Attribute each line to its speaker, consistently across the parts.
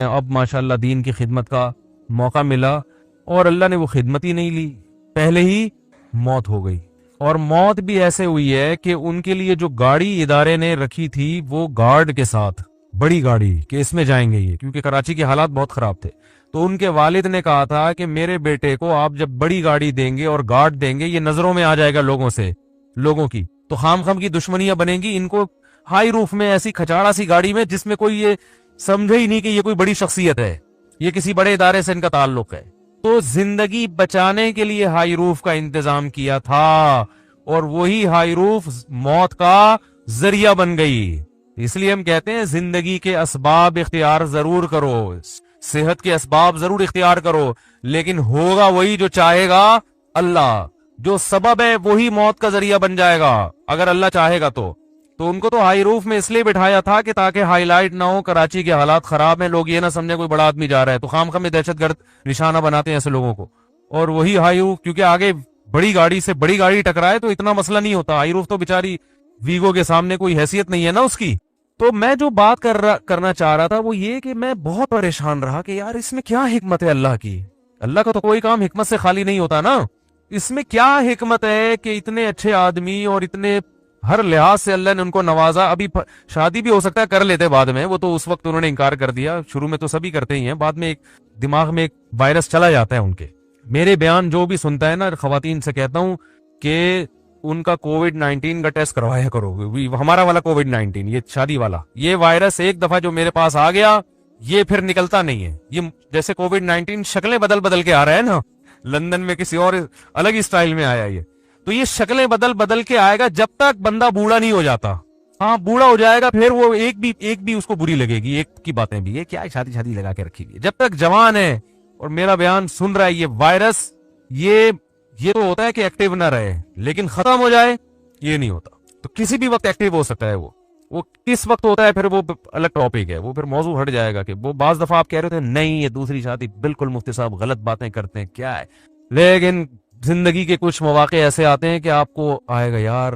Speaker 1: اب ماشاءاللہ دین کی خدمت کا موقع ملا اور اللہ نے وہ خدمت ہی نہیں لی، پہلے ہی موت ہو گئی۔ اور موت بھی ایسے ہوئی ہے کہ ان کے لیے جو گاڑی ادارے نے رکھی تھی وہ گارڈ کے ساتھ، بڑی گاڑی کہ اس میں جائیں گے یہ، کیونکہ کراچی کے حالات بہت خراب تھے، تو ان کے والد نے کہا تھا کہ میرے بیٹے کو آپ جب بڑی گاڑی دیں گے اور گارڈ دیں گے، یہ نظروں میں آ جائے گا لوگوں کی، تو خام خام کی دشمنیاں بنیں گی، ان کو ہائی روف میں ایسی کھچاڑا سی گاڑی میں جس میں کوئی یہ سمجھے ہی نہیں کہ یہ کوئی بڑی شخصیت ہے، یہ کسی بڑے ادارے سے ان کا تعلق ہے، تو زندگی بچانے کے لیے ہائی روف کا انتظام کیا تھا، اور وہی ہائی روف موت کا ذریعہ بن گئی۔ اس لیے ہم کہتے ہیں زندگی کے اسباب اختیار ضرور کرو، صحت کے اسباب ضرور اختیار کرو، لیکن ہوگا وہی جو چاہے گا اللہ، جو سبب ہے وہی موت کا ذریعہ بن جائے گا اگر اللہ چاہے گا تو ان کو تو ہائی روف میں اس لیے بٹھایا تھا کہ تاکہ ہائی لائٹ نہ ہو، کراچی کے حالات خراب ہیں، لوگ یہ نہ سمجھے کوئی بڑا آدمی جا رہا ہے، تو خام خام میں دہشت گرد نشانہ بناتے ہیں ایسے لوگوں کو، اور وہی ہائی روف کیونکہ آگے بڑی گاڑی سے بڑی گاڑی ٹکرائے تو اتنا مسئلہ نہیں ہوتا، ہائی روف تو بیچاری ویگو کے سامنے کوئی حیثیت نہیں ہے نا اس کی۔ تو میں جو بات کرنا چاہ رہا تھا وہ یہ کہ میں بہت پریشان رہا کہ یار اس میں کیا حکمت ہے اللہ کی، اللہ کا تو کوئی کام حکمت سے خالی نہیں ہوتا نا، اس میں کیا حکمت ہے کہ اتنے اچھے آدمی اور اتنے ہر لحاظ سے اللہ نے ان کو نوازا، ابھی شادی بھی ہو سکتا ہے کر لیتے بعد میں، وہ تو اس وقت انہوں نے انکار کر دیا، شروع میں تو سبھی کرتے ہی ہیں، بعد میں ایک دماغ میں ایک وائرس چلا جاتا ہے ان کے۔ میرے بیان جو بھی سنتا ہے نا خواتین سے کہتا ہوں کہ ان کا کووڈ-19 کا ٹیسٹ کروایا کرو، ہمارا والا کووڈ-19 یہ شادی والا، یہ وائرس ایک دفعہ جو میرے پاس آ گیا یہ پھر نکلتا نہیں ہے، یہ جیسے کووڈ-19 شکلیں بدل کے آ رہا ہے نا، لندن میں کسی اور الگ ہی سٹائل میں آیا یہ، تو یہ شکلیں بدل کے آئے گا جب تک بندہ بوڑھا نہیں ہو جاتا، ہاں بوڑھا ہو جائے گا پھر وہ ایک بھی اس کو بری لگے گی، ایک کی باتیں بھی، یہ کیا شادی لگا کے رکھی گئی، جب تک جوان ہے اور میرا بیان سن رہا ہے، یہ وائرس یہ تو ہوتا ہے کہ ایکٹیو نہ رہے، لیکن ختم ہو جائے یہ نہیں ہوتا، تو کسی بھی وقت ایکٹیو ہو سکتا ہے، وہ کس وقت ہوتا ہے پھر وہ الگ ٹاپک ہے، وہ پھر موضوع ہٹ جائے گا، کہ وہ بعض دفعہ آپ کہہ رہے تھے نہیں یہ دوسری شادی، بالکل مفتی صاحب غلط باتیں کرتے ہیں کیا ہے، لیکن زندگی کے کچھ مواقع ایسے آتے ہیں کہ آپ کو آئے گا یار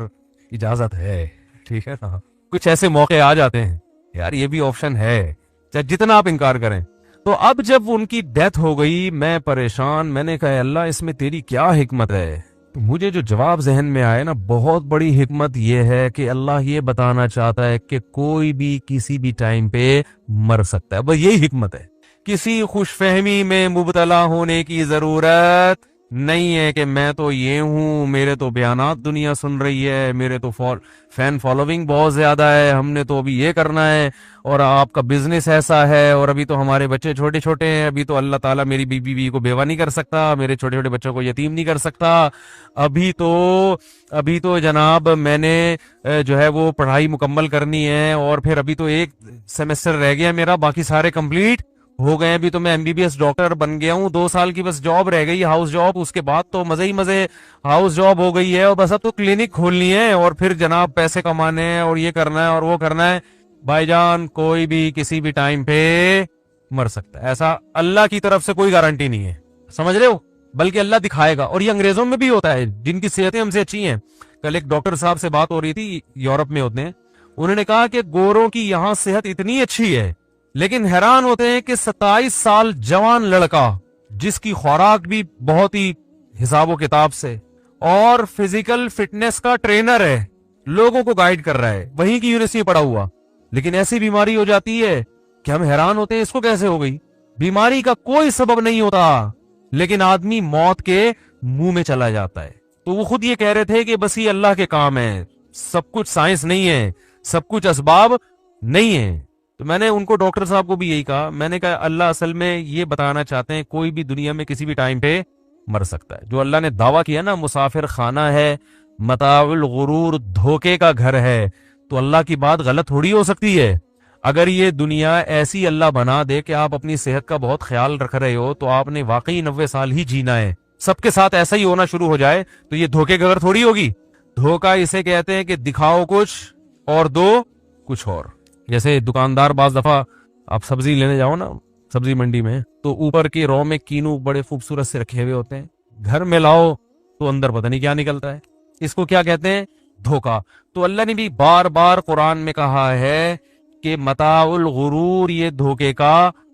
Speaker 1: اجازت ہے، ٹھیک ہے نا، کچھ ایسے موقع آ جاتے ہیں یار یہ بھی آپشن ہے، چاہے جتنا آپ انکار کریں۔ تو اب جب ان کی ڈیتھ ہو گئی میں پریشان، میں نے کہا اللہ اس میں تیری کیا حکمت ہے، تو مجھے جو جواب ذہن میں آئے نا، بہت بڑی حکمت یہ ہے کہ اللہ یہ بتانا چاہتا ہے کہ کوئی بھی کسی بھی ٹائم پہ مر سکتا ہے، بس یہی حکمت ہے، کسی خوش فہمی میں مبتلا ہونے کی ضرورت نہیں ہے کہ میں تو یہ ہوں، میرے تو بیانات دنیا سن رہی ہے، میرے تو فین فالوونگ بہت زیادہ ہے، ہم نے تو ابھی یہ کرنا ہے، اور آپ کا بزنس ایسا ہے، اور ابھی تو ہمارے بچے چھوٹے چھوٹے ہیں، ابھی تو اللہ تعالیٰ میری بیوی کو بیوہ نہیں کر سکتا، میرے چھوٹے چھوٹے بچوں کو یتیم نہیں کر سکتا، ابھی تو جناب میں نے جو ہے وہ پڑھائی مکمل کرنی ہے، اور پھر ابھی تو ایک سیمسٹر رہ گیا میرا، باقی سارے کمپلیٹ ہو گئے، ابھی تو میں MBBS ڈاکٹر بن گیا ہوں، 2 سال کی بس جاب رہ گئی، ہاؤس جاب، اس کے بعد تو مزے ہی مزے ہاؤس جاب ہو گئی ہے، اور بس اب تو کلینک کھولنی ہے، اور پھر جناب پیسے کمانے ہیں، اور یہ کرنا ہے اور وہ کرنا ہے۔ بھائی جان کوئی بھی کسی بھی ٹائم پہ مر سکتا ہے، ایسا اللہ کی طرف سے کوئی گارنٹی نہیں ہے، سمجھ رہے ہو، بلکہ اللہ دکھائے گا، اور یہ انگریزوں میں بھی ہوتا ہے جن کی صحتیں ہم سے اچھی ہیں۔ کل ایک ڈاکٹر صاحب سے بات ہو رہی تھی، یورپ میں ہوتے ہیں، انہوں نے کہا کہ گوروں کی یہاں صحت اتنی اچھی ہے، لیکن حیران ہوتے ہیں کہ 27 سال جوان لڑکا جس کی خوراک بھی بہت ہی حساب و کتاب سے، اور فزیکل فٹنس کا ٹرینر ہے، لوگوں کو گائیڈ کر رہا ہے، وہیں کی یونیورسٹی پڑھا ہوا، لیکن ایسی بیماری ہو جاتی ہے کہ ہم حیران ہوتے ہیں اس کو کیسے ہو گئی، بیماری کا کوئی سبب نہیں ہوتا، لیکن آدمی موت کے منہ میں چلا جاتا ہے۔ تو وہ خود یہ کہہ رہے تھے کہ بس یہ اللہ کے کام ہے، سب کچھ سائنس نہیں ہے، سب کچھ اسباب نہیں ہے۔ تو میں نے ان کو ڈاکٹر صاحب کو بھی یہی کہا، میں نے کہا اللہ اصل میں یہ بتانا چاہتے ہیں کوئی بھی دنیا میں کسی بھی ٹائم پہ مر سکتا ہے، جو اللہ نے دعویٰ کیا نا مسافر خانہ ہے، متاع الغرور دھوکے کا گھر ہے، تو اللہ کی بات غلط تھوڑی ہو سکتی ہے۔ اگر یہ دنیا ایسی اللہ بنا دے کہ آپ اپنی صحت کا بہت خیال رکھ رہے ہو تو آپ نے واقعی 90 سال ہی جینا ہے، سب کے ساتھ ایسا ہی ہونا شروع ہو جائے تو یہ دھوکے کا گھر تھوڑی ہوگی۔ دھوکا اسے کہتے ہیں کہ دکھاؤ کچھ اور دو کچھ اور۔ جیسے دکاندار بعض دفعہ آپ سبزی لینے جاؤ نا سبزی منڈی میں، تو اوپر کی رو میں کینو بڑے خوبصورت سے رکھے ہوئے ہوتے ہیں، گھر میں لاؤ تو اندر پتہ نہیں کیا نکلتا ہے، اس کو کیا کہتے ہیں؟ دھوکا۔ تو اللہ نے بھی بار بار قرآن میں کہا ہے کہ متاع الغرور یہ دھوکے کا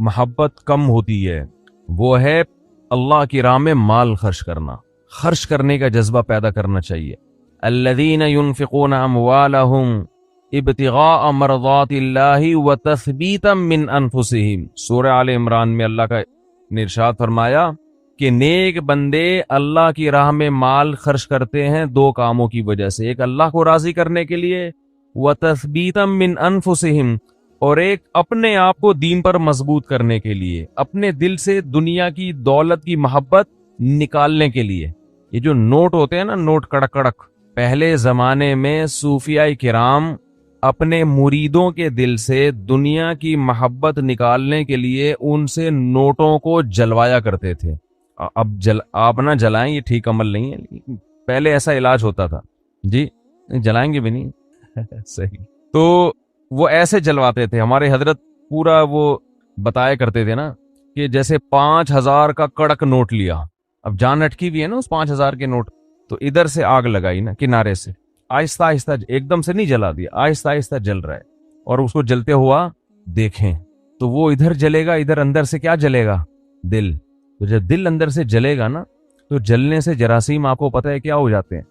Speaker 2: محبت کم ہوتی ہے وہ ہے اللہ کی راہ میں مال خرچ کرنا، خرچ کرنے کا جذبہ پیدا کرنا چاہیے۔ الذین ينفقون اموالهم ابتغاء مرضات اللہ وتثبیتا من انفسهم، سورہ آل عمران میں اللہ کا نے ارشاد فرمایا کہ نیک بندے اللہ کی راہ میں مال خرچ کرتے ہیں دو کاموں کی وجہ سے، ایک اللہ کو راضی کرنے کے لیے، وتثبیتا من انفسهم، اور ایک اپنے آپ کو دین پر مضبوط کرنے کے لیے، اپنے دل سے دنیا کی دولت کی محبت نکالنے کے لیے۔ یہ جو نوٹ ہوتے ہیں نا، نوٹ کڑک کڑک، پہلے زمانے میں صوفیاء کرام اپنے مریدوں کے دل سے دنیا کی محبت نکالنے کے لیے ان سے نوٹوں کو جلوایا کرتے تھے۔ اب آپ نہ جلائیں، یہ ٹھیک عمل نہیں ہے، پہلے ایسا علاج ہوتا تھا جی، جلائیں گے بھی نہیں صحیح۔ تو وہ ایسے جلواتے تھے، ہمارے حضرت پورا وہ بتایا کرتے تھے نا کہ جیسے 5,000 کا کڑک نوٹ لیا، اب جان اٹکی بھی ہے نا اس 5,000 کے نوٹ، تو ادھر سے آگ لگائی نا کنارے سے، آہستہ آہستہ، ایک دم سے نہیں جلا دیا، آہستہ آہستہ جل رہا ہے، اور اس کو جلتے ہوا دیکھیں تو وہ ادھر جلے گا، ادھر اندر سے کیا جلے گا؟ دل۔ تو جب دل اندر سے جلے گا نا تو جلنے سے جراثیم آپ کو پتہ ہے کیا ہو جاتے ہیں؟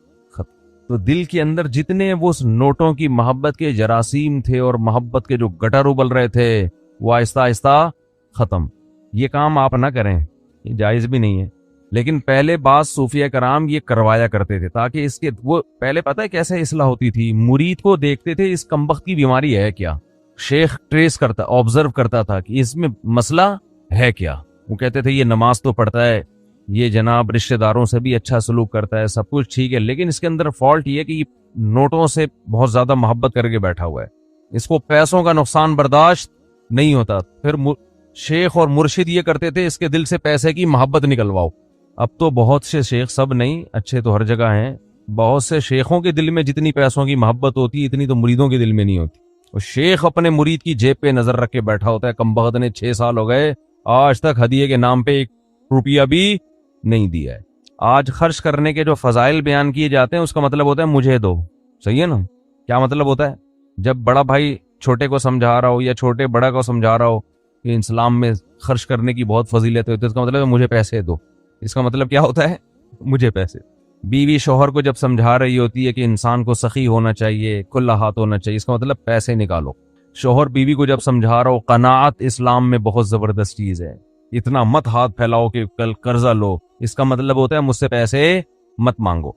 Speaker 2: تو دل کے اندر جتنے وہ نوٹوں کی محبت کے جراثیم تھے اور محبت کے جو گٹر ابل رہے تھے وہ آہستہ آہستہ ختم۔ یہ کام آپ نہ کریں، یہ جائز بھی نہیں ہے، لیکن پہلے بعض صوفیہ کرام یہ کروایا کرتے تھے تاکہ اس کے وہ پہلے پتہ ہے کیسے اصلاح ہوتی تھی، مرید کو دیکھتے تھے اس کمبخت کی بیماری ہے کیا، شیخ ٹریس کرتا، آبزرو کرتا تھا کہ اس میں مسئلہ ہے کیا۔ وہ کہتے تھے یہ نماز تو پڑھتا ہے، یہ جناب رشتہ داروں سے بھی اچھا سلوک کرتا ہے، سب کچھ ٹھیک ہے، لیکن اس کے اندر فالٹ یہ کہ یہ نوٹوں سے بہت زیادہ محبت کر کے بیٹھا ہوا ہے، اس کو پیسوں کا نقصان برداشت نہیں ہوتا۔ پھر شیخ اور مرشد یہ کرتے تھے اس کے دل سے پیسے کی محبت نکلواؤ۔ اب تو بہت سے شیخ، سب نہیں، اچھے تو ہر جگہ ہیں، بہت سے شیخوں کے دل میں جتنی پیسوں کی محبت ہوتی ہے اتنی تو مریدوں کے دل میں نہیں ہوتی۔ اور شیخ اپنے مرید کی جیب پہ نظر رکھ کے بیٹھا ہوتا ہے، کمبخت نے 6 سال ہو گئے آج تک ہدیے کے نام پہ 1 روپیہ بھی نہیں دیا ہے۔ آج خرچ کرنے کے جو فضائل بیان کیے جاتے ہیں اس کا مطلب ہوتا ہے مجھے دو، صحیح ہے نا؟ کیا مطلب ہوتا ہے؟ جب بڑا بھائی چھوٹے کو سمجھا رہا ہو یا چھوٹے بڑا کو سمجھا رہا ہو کہ اسلام میں خرچ کرنے کی بہت فضیلت ہے تو اس کا مطلب ہے مجھے پیسے دو، اس کا مطلب کیا ہوتا ہے؟ مجھے پیسے۔ بیوی شوہر کو جب سمجھا رہی ہوتی ہے کہ انسان کو سخی ہونا چاہیے، کھلا ہاتھ ہونا چاہیے، اس کا مطلب پیسے نکالو۔ شوہر بیوی کو جب سمجھا رہا ہو قناعت اسلام میں بہت زبردست چیز ہے، اتنا مت ہاتھ پھیلاؤ کہ کل قرضہ لو، اس کا مطلب ہوتا ہے مجھ سے پیسے مت مانگو،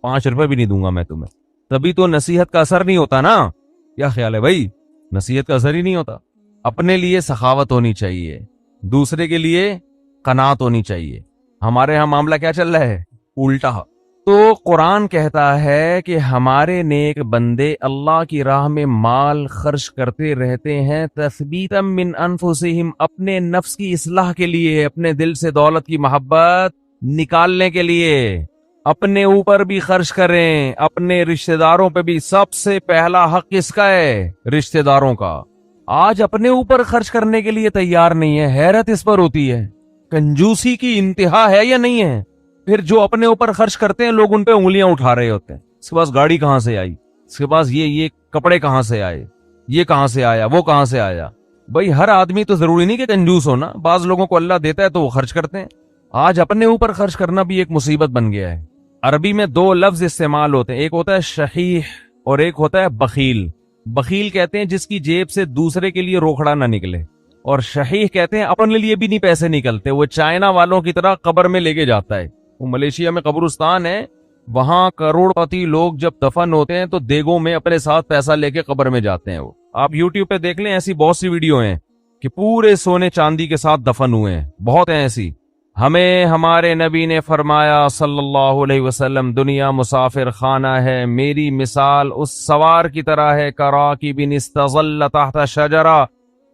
Speaker 2: 5 روپے بھی نہیں دوں گا میں تمہیں۔ تبھی تو نصیحت کا اثر نہیں ہوتا نا، کیا خیال ہے بھائی؟ نصیحت کا اثر ہی نہیں ہوتا۔ اپنے لیے سخاوت ہونی چاہیے، دوسرے کے لیے قناعت ہونی چاہیے۔ ہمارے ہاں معاملہ کیا چل رہا ہے؟ الٹا۔ تو قرآن کہتا ہے کہ ہمارے نیک بندے اللہ کی راہ میں مال خرچ کرتے رہتے ہیں تثبیتا من انفسہم، اپنے نفس کی اصلاح کے لیے، اپنے دل سے دولت کی محبت نکالنے کے لیے۔ اپنے اوپر بھی خرچ کریں، اپنے رشتہ داروں پہ بھی۔ سب سے پہلا حق کس کا ہے؟ رشتہ داروں کا۔ آج اپنے اوپر خرچ کرنے کے لیے تیار نہیں ہے، حیرت اس پر ہوتی ہے، کنجوسی کی انتہا ہے یا نہیں ہے؟ پھر جو اپنے اوپر خرچ کرتے ہیں لوگ ان پہ انگلیاں اٹھا رہے ہوتے ہیں، اس کے پاس گاڑی کہاں سے آئی، اس کے پاس یہ کپڑے کہاں سے آئے، یہ کہاں سے آیا، وہ کہاں سے آیا۔ بھائی ہر آدمی تو ضروری نہیں کہ کنجوس ہونا، بعض لوگوں کو اللہ دیتا ہے تو وہ خرچ کرتے ہیں۔ آج اپنے اوپر خرچ کرنا بھی ایک مصیبت بن گیا ہے۔ عربی میں 2 لفظ استعمال ہوتے ہیں، ایک ہوتا ہے شحیح اور ایک ہوتا ہے بخیل۔ بخیل کہتے ہیں جس کی جیب سے دوسرے کے لیے روکڑا نہ نکلے، اور شحیح کہتے ہیں اپنے لیے بھی نہیں پیسے نکلتے، وہ چائنا والوں کی طرح قبر میں لے کے جاتا ہے۔ وہ ملیشیا میں قبرستان ہے، وہاں کروڑ پتی لوگ جب دفن ہوتے ہیں تو دیگوں میں اپنے ساتھ پیسہ لے کے قبر میں جاتے ہیں۔ وہ آپ یوٹیوب پہ دیکھ لیں، ایسی بہت سی ویڈیو ہیں کہ پورے سونے چاندی کے ساتھ دفن ہوئے ہیں، بہت ہیں ایسی۔ ہمیں ہمارے نبی نے فرمایا صلی اللہ علیہ وسلم، دنیا مسافر خانہ ہے، میری مثال اس سوار کی طرح ہے کراکب استظل تحت شجرہ،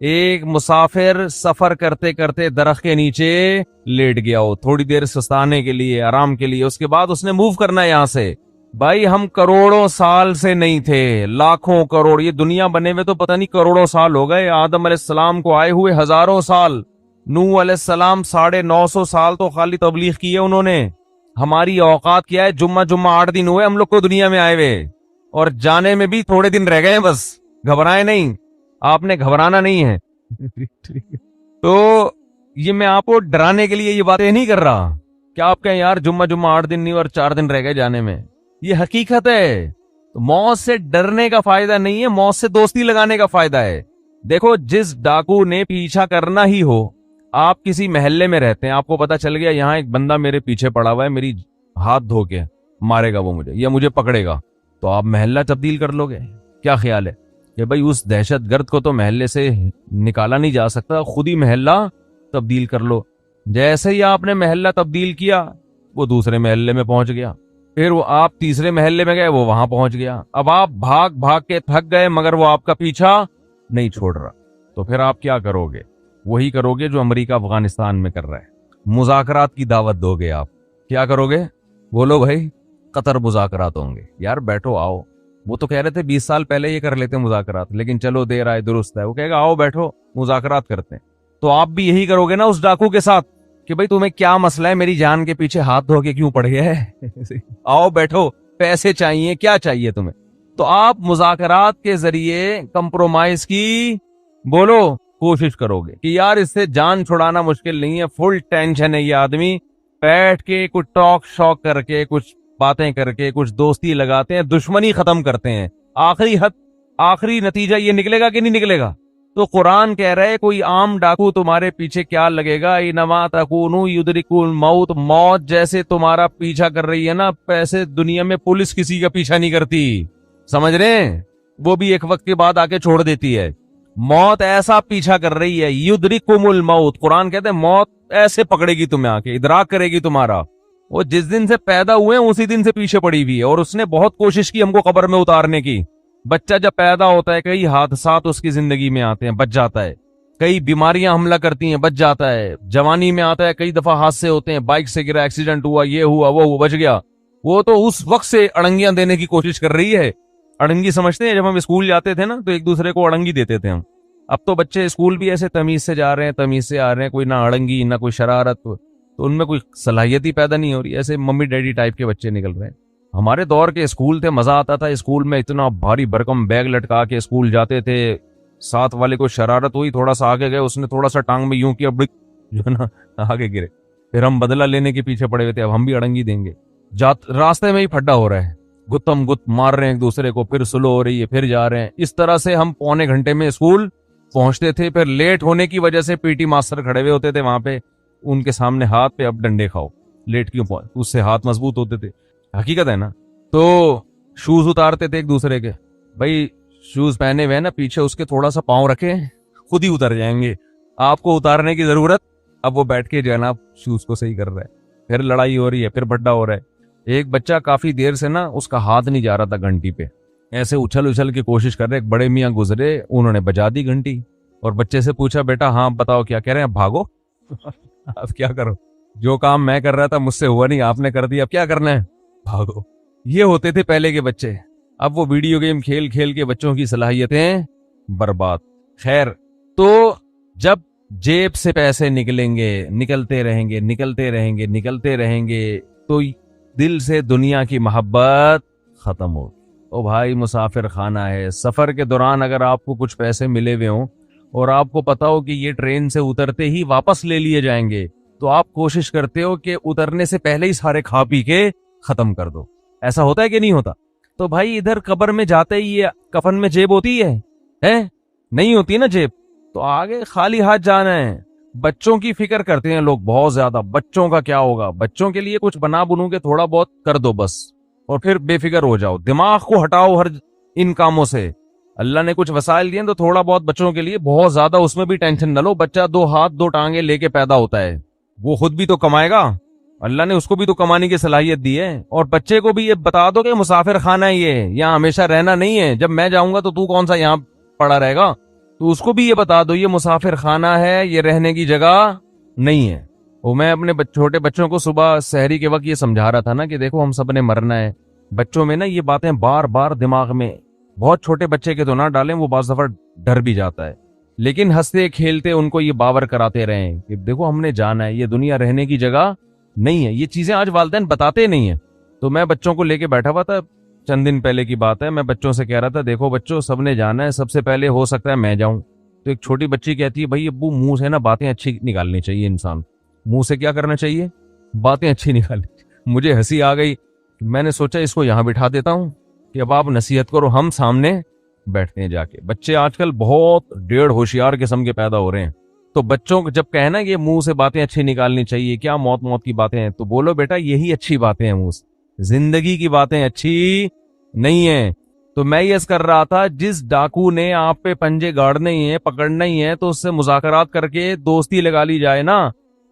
Speaker 2: ایک مسافر سفر کرتے کرتے درخت کے نیچے لیٹ گیا ہو تھوڑی دیر سستانے کے لیے، آرام کے لیے، اس کے بعد اس نے موو کرنا ہے یہاں سے۔ بھائی ہم کروڑوں سال سے نہیں تھے، لاکھوں کروڑ، یہ دنیا بنے ہوئے تو پتہ نہیں کروڑوں سال ہو گئے، آدم علیہ السلام کو آئے ہوئے ہزاروں سال، نوح علیہ السلام 950 سال تو خالی تبلیغ کی ہے انہوں نے۔ ہماری اوقات کیا ہے؟ جمعہ 8 دن ہوئے ہم لوگ کو دنیا میں آئے ہوئے، اور جانے میں بھی تھوڑے دن رہ گئے، بس گھبرائیں نہیں۔ آپ نے گھبرانا نہیں ہے. تو یہ میں آپ کو ڈرانے کے لیے یہ باتیں نہیں کر رہا کہ آپ کہیں یار جمعہ 8 دن نہیں اور 4 دن رہ گئے جانے میں. یہ حقیقت ہے. موت سے ڈرنے کا فائدہ نہیں ہے, موت سے دوستی لگانے کا فائدہ ہے. دیکھو, جس ڈاکو نے پیچھا کرنا ہی ہو, آپ کسی محلے میں رہتے ہیں, آپ کو پتا چل گیا یہاں ایک بندہ میرے پیچھے پڑا ہوا ہے, میری ہاتھ دھو کے مارے گا وہ مجھے یا مجھے پکڑے گا, تو آپ محلہ تبدیل کر لو گے. کیا خیال ہے کہ بھائی اس دہشت گرد کو تو محلے سے نکالا نہیں جا سکتا, خود ہی محلہ تبدیل کر لو. جیسے ہی آپ نے محلہ تبدیل کیا, وہ دوسرے محلے میں پہنچ گیا, پھر وہ آپ تیسرے محلے میں گئے, وہ وہاں پہنچ گیا. اب آپ بھاگ بھاگ کے تھک گئے مگر وہ آپ کا پیچھا نہیں چھوڑ رہا, تو پھر آپ کیا کرو گے؟ وہی کرو گے جو امریکہ افغانستان میں کر رہا ہے, مذاکرات کی دعوت دو گے. آپ کیا کرو گے؟ بولو بھائی, قطر مذاکرات ہوں گے. یار بیٹھو آؤ, وہ تو کہہ رہے تھے 20 سال پہلے یہ کر لیتے مذاکرات, لیکن چلو دیر آئے درست ہے. وہ کہے گا آؤ بیٹھو مذاکرات کرتے ہیں. تو آپ بھی یہی کرو گے نا اس ڈاکو کے ساتھ کہ بھائی تمہیں کیا مسئلہ ہے, میری جان کے پیچھے ہاتھ دھو کے کیوں پڑ گیا ہے؟ آؤ بیٹھو, پیسے چاہیے, کیا چاہیے تمہیں؟ تو آپ مذاکرات کے ذریعے کمپرومائز کی بولو کوشش کرو گے کہ یار اس سے جان چھڑانا مشکل نہیں ہے, فل ٹینشن ہے یہ آدمی, بیٹھ کے کچھ ٹاک شاک کر کے کچھ باتیں کر کے کچھ دوستی لگاتے ہیں, دشمنی ختم کرتے ہیں. آخری نتیجہ یہ نکلے گا کہ نہیں نکلے گا؟ تو قرآن کہہ رہے کوئی عام ڈاکو تمہارے پیچھے کیا لگے گا, انما تکونوا یدرکوا الموت, موت جیسے تمہارا پیچھا کر رہی ہے نا, پیسے دنیا میں پولیس کسی کا پیچھا نہیں کرتی, سمجھ رہے ہیں؟ وہ بھی ایک وقت کے بعد آ کے چھوڑ دیتی ہے. موت ایسا پیچھا کر رہی ہے, یدرککم الموت, قرآن کہتے ہیں موت ایسے پکڑے گی تمہیں, آ کے ادراک کرے گی تمہارا. وہ جس دن سے پیدا ہوئے ہیں اسی دن سے پیچھے پڑی ہوئی ہے, اور اس نے بہت کوشش کی ہم کو قبر میں اتارنے کی. بچہ جب پیدا ہوتا ہے کئی حادثات اس کی زندگی میں آتے ہیں, بچ جاتا ہے. کئی بیماریاں حملہ کرتی ہیں, بچ جاتا ہے. جوانی میں آتا ہے, کئی دفعہ حادثے ہوتے ہیں, بائک سے گرا, ایکسیڈنٹ ہوا, یہ ہوا وہ ہوا, بچ گیا. وہ تو اس وقت سے اڑنگیاں دینے کی کوشش کر رہی ہے. اڑنگی سمجھتے ہیں, جب ہم اسکول جاتے تھے نا تو ایک دوسرے کو اڑنگی دیتے تھے ہم. اب تو بچے اسکول بھی ایسے تمیز سے جا رہے ہیں, تمیز سے آ رہے ہیں, کوئی نہ اڑنگی نہ کوئی شرارت, تو ان میں کوئی صلاحیت ہی پیدا نہیں ہو رہی. ایسے ممی ڈیڈی ٹائپ کے بچے نکل رہے ہیں. ہمارے دور کے اسکول تھے, مزہ آتا تھا اسکول میں, اتنا بھاری بھرکم بیگ لٹکا کے اسکول جاتے تھے. ساتھ والے کو شرارت ہوئی, تھوڑا سا آگے گئے, اس نے تھوڑا سا ٹانگ میں یوں کیا, جو ہے نا آگے گرے, پھر ہم بدلہ لینے کے پیچھے پڑے ہوئے تھے, اب ہم بھی اڑنگی دیں گے. راستے میں ہی پھڈا ہو رہا ہے, گتم گت مار رہے ہیں ایک دوسرے کو, پھر سلو ہو رہی ہے, پھر جا رہے ہیں. اس طرح سے ہم پونے گھنٹے میں اسکول پہنچتے تھے. پھر لیٹ ہونے کی وجہ سے پی ٹی ماسٹر کھڑے ہوئے ہوتے تھے وہاں پہ, ان کے سامنے ہاتھ پہ اب ڈنڈے کھاؤ, لیٹ کیوں پہنچ, اس سے ہاتھ مضبوط ہوتے تھے. حقیقت ہے نا. تو شوز اتارتے تھے ایک دوسرے کے, بھائی شوز پہنے ہوئے نا, پیچھے اس کے تھوڑا سا پاؤں رکھے, خود ہی اتر جائیں گے, آپ کو اتارنے کی ضرورت. اب وہ بیٹھ کے جو ہے نا شوز کو صحیح کر رہا ہے, پھر لڑائی ہو رہی ہے, پھر بڈا ہو رہا ہے. ایک بچہ کافی دیر سے نا اس کا ہاتھ نہیں جا رہا تھا گھنٹی پہ, ایسے اچھل اچھل کے کوشش کر رہے, ایک بڑے میاں گزرے, انہوں نے بجا دی گھنٹی, اور بچے سے پوچھا بیٹا ہاں بتاؤ کیا کہہ رہے ہیں, اب بھاگو. اب کیا کرو, جو کام میں کر رہا تھا مجھ سے ہوا نہیں, آپ نے کر دیا, اب کیا کرنا ہے, بھاگو. یہ ہوتے تھے پہلے کے بچے. اب وہ ویڈیو گیم کھیل کھیل کے بچوں کی صلاحیتیں برباد. خیر, تو جب جیب سے پیسے نکلیں گے, نکلتے رہیں گے, نکلتے رہیں گے, نکلتے رہیں گے, تو دل سے دنیا کی محبت ختم ہوگی. او بھائی مسافر خانہ ہے, سفر کے دوران اگر آپ کو کچھ پیسے ملے ہوئے ہوں اور آپ کو پتا ہو کہ یہ ٹرین سے اترتے ہی واپس لے لیے جائیں گے, تو آپ کوشش کرتے ہو کہ اترنے سے پہلے ہی سارے کھا پی کے ختم کر دو. ایسا ہوتا ہے کہ نہیں ہوتا؟ تو بھائی ادھر قبر میں جاتے ہی یہ کفن میں جیب ہوتی ہے نہیں ہوتی نا جیب, تو آگے خالی ہاتھ جانا ہے. بچوں کی فکر کرتے ہیں لوگ بہت زیادہ, بچوں کا کیا ہوگا, بچوں کے لیے کچھ بنا بنو کے تھوڑا بہت کر دو بس, اور پھر بے فکر ہو جاؤ, دماغ کو ہٹاؤ ہر ان کاموں سے. اللہ نے کچھ وسائل دیے تو تھوڑا بہت بچوں کے لیے, بہت زیادہ اس میں بھی ٹینشن نہ لو. بچہ 2 ہاتھ 2 ٹانگیں لے کے پیدا ہوتا ہے, وہ خود بھی تو کمائے گا, اللہ نے اس کو بھی تو کمانے کی صلاحیت دی ہے. اور بچے کو بھی یہ بتا دو کہ مسافر خانہ ہے, یہ یہاں ہمیشہ رہنا نہیں ہے, جب میں جاؤں گا تو کون سا یہاں پڑا رہے گا. تو اس کو بھی یہ بتا دو یہ مسافر خانہ ہے, یہ رہنے کی جگہ نہیں ہے. وہ میں اپنے چھوٹے بچوں کو صبح سحری کے وقت یہ سمجھا رہا تھا نا کہ دیکھو ہم سب نے مرنا ہے. بچوں میں نا یہ باتیں بار بار دماغ میں, بہت چھوٹے بچے کے تو نہ ڈالیں, وہ بعض دفعہ ڈر بھی جاتا ہے, لیکن ہنستے کھیلتے ان کو یہ باور کراتے رہیں کہ دیکھو ہم نے جانا ہے, یہ دنیا رہنے کی جگہ نہیں ہے. یہ چیزیں آج والدین بتاتے نہیں ہیں. تو میں بچوں کو لے کے بیٹھا ہوا تھا چند دن پہلے کی بات ہے، میں بچوں سے کہہ رہا تھا دیکھو بچوں سب نے جانا ہے، سب سے پہلے ہو سکتا ہے میں جاؤں. تو ایک چھوٹی بچی کہتی ہے بھائی ابو منہ سے نا باتیں اچھی نکالنی چاہیے، انسان منہ سے کیا کرنا چاہیے؟ باتیں اچھی نکالنی. مجھے ہنسی آ گئی، میں نے سوچا اس کو یہاں بٹھا دیتا ہوں کہ اب آپ نصیحت کرو، ہم سامنے بیٹھتے ہیں جا کے. بچے آج کل بہت ڈیڑھ ہوشیار قسم کے پیدا ہو رہے ہیں. تو بچوں کو جب کہنا کہ منہ سے باتیں اچھی نکالنی چاہیے، کیا موت کی باتیں ہیں، تو بولو بیٹا یہی اچھی باتیں ہیں، منہ سے زندگی کی باتیں اچھی نہیں ہیں. تو میں یہ کر رہا تھا جس ڈاکو نے آپ پہ پنجے گاڑنے ہی ہیں، پکڑنا ہی ہے، تو اس سے مذاکرات کر کے دوستی لگا لی جائے نا.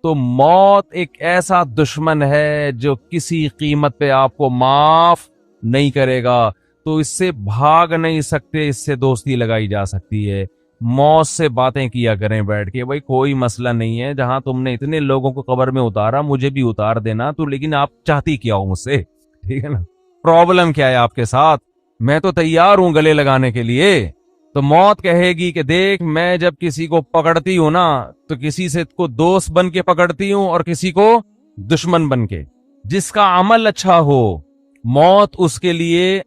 Speaker 2: تو موت ایک ایسا دشمن ہے جو کسی قیمت پہ آپ کو معاف نہیں کرے گا. تو اس سے بھاگ نہیں سکتے، اس سے دوستی لگائی جا سکتی ہے. موت سے باتیں کیا کریں بیٹھ کے، بھائی کوئی مسئلہ نہیں ہے، جہاں تم نے اتنے لوگوں کو قبر میں اتارا مجھے بھی اتار دینا تو، لیکن آپ چاہتی کیا ہو مجھ سے، ٹھیک ہے نا؟ پرابلم کیا ہے آپ کے ساتھ؟ میں تو تیار ہوں گلے لگانے کے لیے. تو موت کہے گی کہ دیکھ میں جب کسی کو پکڑتی ہوں نا تو کسی سے کو دوست بن کے پکڑتی ہوں اور کسی کو دشمن بن کے. جس کا عمل اچھا ہو موت اس کے لیے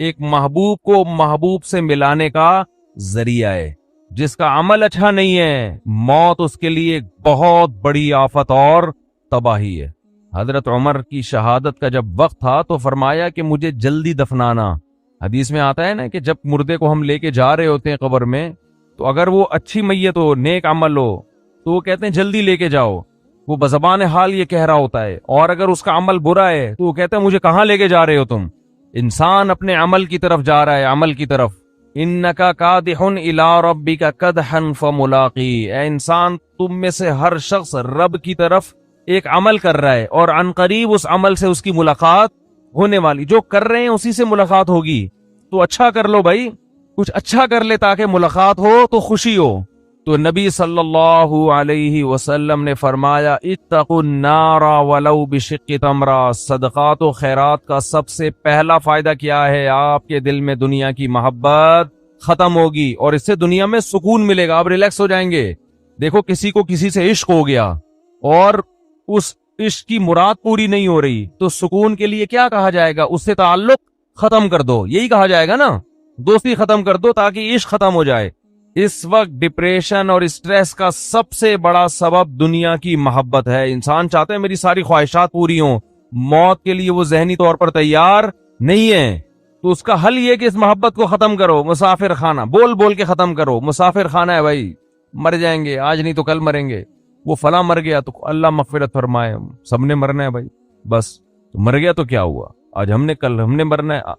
Speaker 2: ایک محبوب کو محبوب سے ملانے کا ذریعہ ہے. جس کا عمل اچھا نہیں ہے موت اس کے لیے بہت بڑی آفت اور تباہی ہے. حضرت عمر کی شہادت کا جب وقت تھا تو فرمایا کہ مجھے جلدی دفنانا. حدیث میں آتا ہے نا کہ جب مردے کو ہم لے کے جا رہے ہوتے ہیں قبر میں، تو اگر وہ اچھی میت ہو، نیک عمل ہو، تو وہ کہتے ہیں جلدی لے کے جاؤ، وہ بزبان حال یہ کہہ رہا ہوتا ہے. اور اگر اس کا عمل برا ہے تو وہ کہتے ہیں مجھے کہاں لے کے جا رہے ہو تم. انسان اپنے عمل کی طرف جا رہا ہے، عمل کی طرف. انکا کادح الی ربک کدحا فملاقی. اے انسان تم میں سے ہر شخص رب کی طرف ایک عمل کر رہا ہے اور عن قریب اس عمل سے اس کی ملاقات ہونے والی. جو کر رہے ہیں اسی سے ملاقات ہوگی. تو اچھا کر لو بھائی، کچھ اچھا کر لے تاکہ ملاقات ہو تو خوشی ہو. تو نبی صلی اللہ علیہ وسلم نے فرمایا اتقوا النار ولو بشق تمرہ. صدقات و خیرات کا سب سے پہلا فائدہ کیا ہے؟ آپ کے دل میں دنیا کی محبت ختم ہوگی اور اس سے دنیا میں سکون ملے گا، آپ ریلیکس ہو جائیں گے. دیکھو کسی کو کسی سے عشق ہو گیا اور اس عشق کی مراد پوری نہیں ہو رہی تو سکون کے لیے کیا کہا جائے گا؟ اس سے تعلق ختم کر دو، یہی کہا جائے گا نا، دوستی ختم کر دو تاکہ عشق ختم ہو جائے. اس وقت ڈپریشن اور اسٹریس کا سب سے بڑا سبب دنیا کی محبت ہے. انسان چاہتا ہے میری ساری خواہشات پوری ہوں، موت کے لیے وہ ذہنی طور پر تیار نہیں ہے. تو اس کا حل یہ کہ اس محبت کو ختم کرو. مسافر خانہ بول بول کے ختم کرو. مسافر خانہ ہے بھائی، مر جائیں گے، آج نہیں تو کل مریں گے. وہ فلاں مر گیا تو اللہ مغفرت فرمائے، سب نے مرنا ہے بھائی. بس تو مر گیا تو کیا ہوا، آج ہم نے، کل ہم نے مرنا ہے،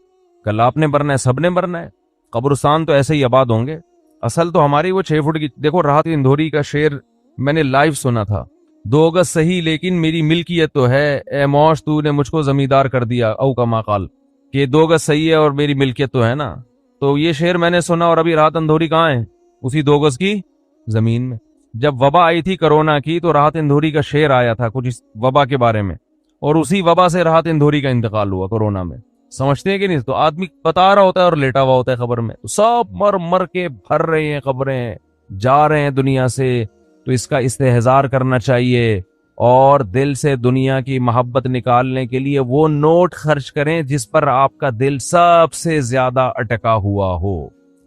Speaker 2: کل آپ نے مرنا ہے، سب نے مرنا ہے. قبرستان تو ایسے ہی آباد ہوں گے. اصل تو ہماری وہ 6 فٹ کی، دیکھو راحت اندھوری کا شعر میں نے لائیو سنا تھا. 2 گز صحیح لیکن میری ملکیت تو ہے، اے موش تو نے مجھ کو زمیندار کر دیا، او کما قال، کہ 2 گز صحیح ہے اور میری ملکیت تو ہے نا. تو یہ شعر میں نے سنا اور ابھی راحت اندھوری کہاں ہے؟ اسی 2 گز کی زمین میں. جب وبا آئی تھی کرونا کی تو راحت اندھوری کا شعر آیا تھا کچھ اس وبا کے بارے میں، اور اسی وبا سے راحت اندھوری کا انتقال ہوا کرونا میں. سمجھتے ہیں کہ نہیں؟ تو آدمی بتا رہا ہوتا ہے اور لیٹا ہوا ہوتا ہے قبر میں، تو سب مر مر کے بھر رہے ہیں قبریں، جا رہے ہیں دنیا سے. تو اس کا استحضار کرنا چاہیے اور دل سے دنیا کی محبت نکالنے کے لیے وہ نوٹ خرچ کریں جس پر آپ کا دل سب سے زیادہ اٹکا ہوا ہو.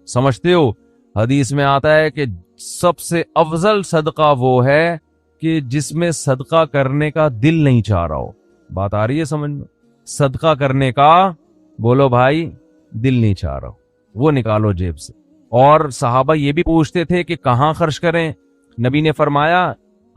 Speaker 2: سمجھتے ہو؟ حدیث میں آتا ہے کہ سب سے افضل صدقہ وہ ہے کہ جس میں صدقہ کرنے کا دل نہیں چاہ رہا ہو. بات آ رہی ہے سمجھ میں؟ صدقہ کرنے کا بولو بھائی دل نہیں چاہ رہا ہو، وہ نکالو جیب سے. اور صحابہ یہ بھی پوچھتے تھے کہ کہاں خرچ کریں. نبی نے فرمایا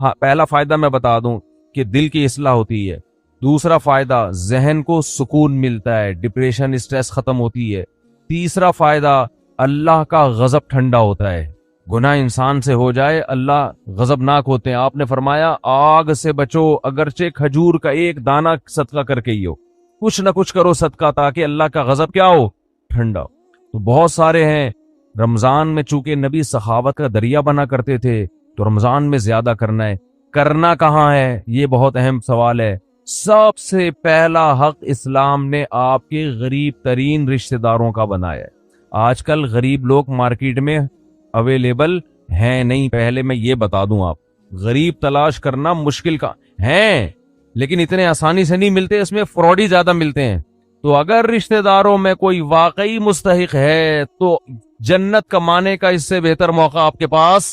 Speaker 2: ہاں پہلا فائدہ میں بتا دوں کہ دل کی اصلاح ہوتی ہے. دوسرا فائدہ ذہن کو سکون ملتا ہے، ڈپریشن اسٹریس ختم ہوتی ہے. تیسرا فائدہ اللہ کا غضب ٹھنڈا ہوتا ہے. گناہ انسان سے ہو جائے اللہ غضبناک ہوتے ہیں. آپ نے فرمایا آگ سے بچو اگرچہ کھجور کا ایک دانہ صدقہ کر کے ہی ہو، کچھ نہ کچھ کرو صدقہ تاکہ اللہ کا غضب کیا ہو؟ ٹھنڈا ہو. تو بہت سارے ہیں. رمضان میں چونکہ نبی سخاوت کا دریا بنا کرتے تھے تو رمضان میں زیادہ کرنا ہے. کرنا کہاں ہے؟ یہ بہت اہم سوال ہے. سب سے پہلا حق اسلام نے آپ کے غریب ترین رشتہ داروں کا بنایا ہے. آج کل غریب لوگ مارکیٹ میں اویلیبل ہیں نہیں. پہلے میں یہ بتا دوں، آپ غریب تلاش کرنا مشکل کا ہیں لیکن اتنے آسانی سے نہیں ملتے، اس میں فراڈ ہی زیادہ ملتے ہیں. تو اگر رشتہ داروں میں کوئی واقعی مستحق ہے تو جنت کمانے کا اس سے بہتر موقع آپ کے پاس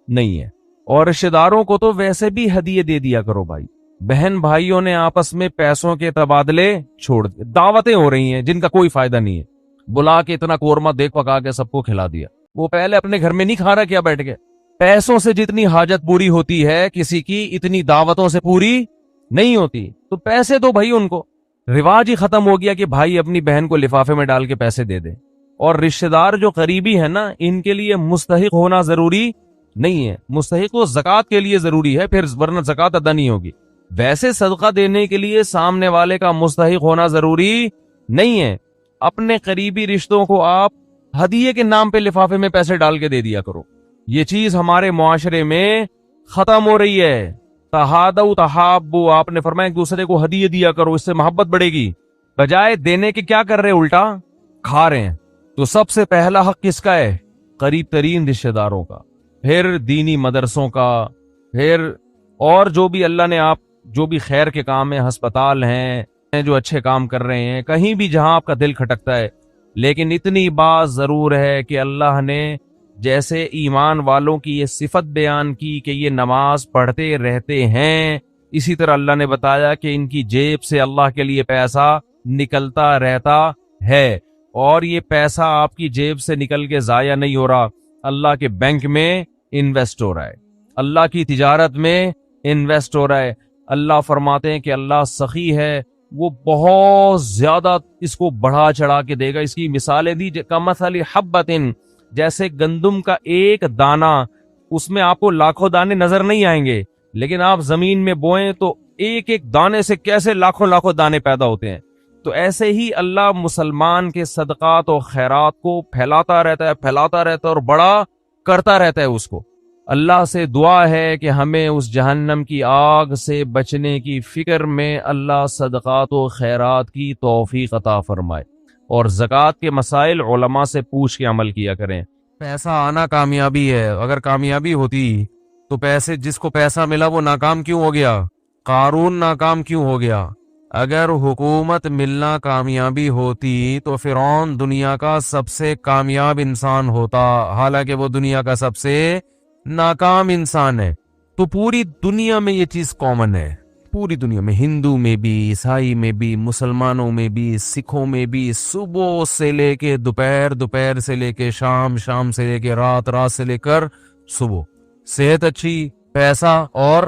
Speaker 2: نہیں ہے. اور رشتہ داروں کو تو ویسے بھی ہدیے دے دیا کرو بھائی. بہن بھائیوں نے آپس میں پیسوں کے تبادلے چھوڑ دیے, دعوتیں ہو رہی ہیں جن کا کوئی فائدہ نہیں ہے, بلا کے اتنا قورمہ دیکھ پکا کے سب کو کھلا دیا. وہ پہلے اپنے گھر میں نہیں کھا رہا کیا بیٹھ کے؟ پیسوں سے جتنی حاجت پوری ہوتی ہے کسی کی, اتنی دعوتوں سے پوری نہیں ہوتی. تو پیسے دو بھائی ان کو. رواج ہی ختم ہو گیا کہ بھائی اپنی بہن کو لفافے میں ڈال کے پیسے دے دے. اور رشتہ دار جو قریبی ہے نا, ان کے لیے مستحق ہونا ضروری نہیں ہے. مستحق تو زکوٰۃ کے لیے ضروری ہے, پھر ورنہ زکوٰۃ ادا نہیں ہوگی. ویسے صدقہ دینے کے لیے سامنے والے کا مستحق ہونا ضروری نہیں ہے. اپنے قریبی رشتوں کو آپ ہدیے کے نام پہ لفافے میں پیسے ڈال کے دے دیا کرو. یہ چیز ہمارے معاشرے میں ختم ہو رہی ہے. تہادوا تحابوا, آپ نے فرمایا ایک دوسرے کو ہدیے دیا کرو, اس سے محبت بڑھے گی. بجائے دینے کے کیا کر رہے, الٹا کھا رہے ہیں. تو سب سے پہلا حق کس کا ہے؟ قریب ترین رشتہ داروں کا, پھر دینی مدرسوں کا, پھر اور جو بھی اللہ نے آپ جو بھی خیر کے کام ہیں, ہسپتال ہیں جو اچھے کام کر رہے ہیں, کہیں بھی جہاں آپ کا دل کھٹکتا ہے. لیکن اتنی بات ضرور ہے کہ اللہ نے جیسے ایمان والوں کی یہ صفت بیان کی کہ یہ نماز پڑھتے رہتے ہیں, اسی طرح اللہ نے بتایا کہ ان کی جیب سے اللہ کے لیے پیسہ نکلتا رہتا ہے. اور یہ پیسہ آپ کی جیب سے نکل کے ضائع نہیں ہو رہا, اللہ کے بینک میں انویسٹ ہو رہا ہے, اللہ کی تجارت میں انویسٹ ہو رہا ہے. اللہ فرماتے ہیں کہ اللہ سخی ہے, وہ بہت زیادہ اس کو بڑھا چڑھا کے دے گا. اس کی مثالیں دی, کمثل حبۃ, جیسے گندم کا ایک دانہ, اس میں آپ کو لاکھوں دانے نظر نہیں آئیں گے, لیکن آپ زمین میں بوئیں تو ایک ایک دانے سے کیسے لاکھوں لاکھوں دانے پیدا ہوتے ہیں. تو ایسے ہی اللہ مسلمان کے صدقات و خیرات کو پھیلاتا رہتا ہے اور بڑا کرتا رہتا ہے اس کو. اللہ سے دعا ہے کہ ہمیں اس جہنم کی آگ سے بچنے کی فکر میں اللہ صدقات و خیرات کی توفیق عطا فرمائے. اور زکوٰۃ کے مسائل علماء سے پوچھ کے عمل کیا کریں.
Speaker 1: پیسہ آنا کامیابی ہے, اگر کامیابی ہوتی تو پیسے, جس کو پیسہ ملا وہ ناکام کیوں ہو گیا؟ قارون ناکام کیوں ہو گیا؟ اگر حکومت ملنا کامیابی ہوتی تو فرعون دنیا کا سب سے کامیاب انسان ہوتا, حالانکہ وہ دنیا کا سب سے ناکام انسان ہے. تو پوری دنیا میں یہ چیز کامن ہے, پوری دنیا میں, ہندو میں بھی, عیسائی میں بھی, مسلمانوں میں بھی, سکھوں میں بھی, صبح سے لے کے دوپہر, دوپہر سے لے کے شام, شام سے لے کے رات, رات سے لے کر صبح, صحت اچھی, پیسہ اور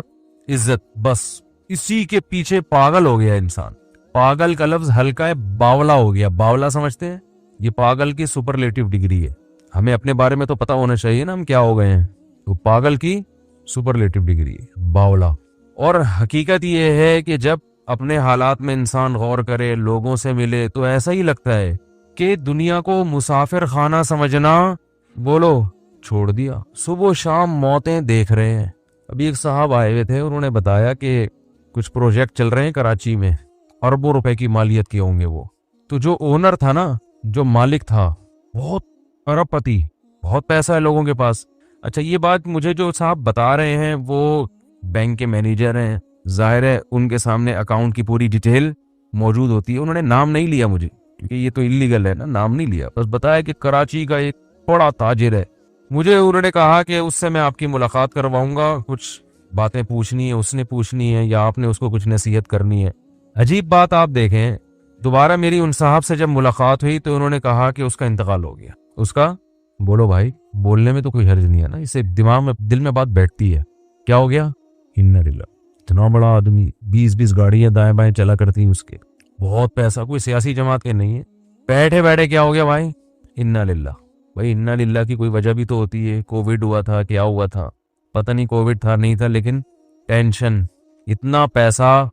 Speaker 1: عزت, بس اسی کے پیچھے پاگل ہو گیا انسان. پاگل کا لفظ ہلکا ہے, باولا ہو گیا. باولا سمجھتے ہیں؟ یہ پاگل کی سپرلیٹو ڈگری ہے. ہمیں اپنے بارے میں تو پتہ ہونا چاہیے نا ہم کیا ہو گئے ہیں. تو پاگل کی سپرلیٹو ڈگری ہے باولا. اور حقیقت یہ ہے کہ جب اپنے حالات میں انسان غور کرے, لوگوں سے ملے, تو ایسا ہی لگتا ہے کہ دنیا کو مسافر خانہ سمجھنا بولو چھوڑ دیا. صبح شام موتیں دیکھ رہے ہیں. ابھی ایک صاحب آئے ہوئے تھے, انہوں نے بتایا کہ کچھ پروجیکٹ چل رہے ہیں کراچی میں, اربوں روپے کی مالیت کے ہوں گے وہ. تو جو اونر تھا نا, جو مالک تھا, بہت ارب پتی, بہت پیسہ ہے لوگوں کے پاس. اچھا, یہ بات مجھے جو صاحب بتا رہے ہیں وہ بینک کے مینیجر ہیں, ظاہر ہے ان کے سامنے اکاؤنٹ کی پوری ڈیٹیل موجود ہوتی ہے. انہوں نے نام نہیں لیا مجھے, کیونکہ یہ تو انلیگل ہے نا, نام نہیں لیا, بس بتایا کہ کراچی کا ایک بڑا تاجر ہے. مجھے انہوں نے کہا کہ اس سے میں آپ کی ملاقات کرواؤں گا, کچھ باتیں پوچھنی ہے, اس نے پوچھنی ہے یا آپ نے اس کو کچھ نصیحت کرنی ہے. عجیب بات آپ دیکھیں, دوبارہ میری ان صاحب سے جب ملاقات ہوئی تو انہوں نے کہا کہ اس کا انتقال ہو گیا. اس کا بولو بھائی, بولنے میں تو کوئی حرج نہیں ہے نا, اسے دماغ میں, دل میں بات بیٹھتی ہے. کیا ہو گیا؟ انا للہ. اتنا بڑا آدمی, 20 گاڑیاں دائیں بائیں چلا کرتی ہیں اس کے, بہت پیسہ, کوئی سیاسی جماعت کے نہیں ہے. بیٹھے بیٹھے کیا ہو گیا بھائی؟ انا للہ. بھائی انا للہ کی کوئی وجہ بھی تو ہوتی ہے. کووڈ ہوا تھا, کیا ہوا تھا پتہ نہیں, کووڈ تھا نہیں تھا, لیکن ٹینشن, اتنا پیسہ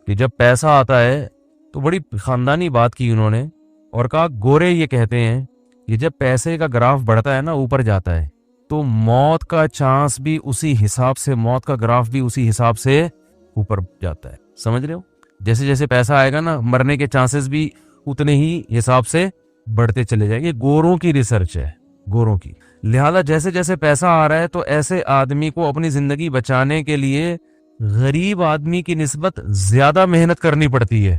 Speaker 1: کہ جب پیسہ آتا ہے تو بڑی خاندانی بات کی انہوں نے, اور کہا گورے یہ کہتے ہیں کہ جب پیسے کا گراف بڑھتا ہے نا, اوپر جاتا ہے, تو موت کا چانس بھی اسی حساب سے, موت کا گراف بھی اسی حساب سے اوپر جاتا ہے. سمجھ رہے ہو؟ جیسے جیسے پیسہ آئے گا نا, مرنے کے چانسز بھی اتنے ہی حساب سے بڑھتے چلے جائیں گے. گوروں کی ریسرچ ہے, گوروں کی. لہذا جیسے جیسے پیسہ آ رہا ہے تو ایسے آدمی کو اپنی زندگی بچانے کے لیے غریب آدمی کی نسبت زیادہ محنت کرنی پڑتی ہے.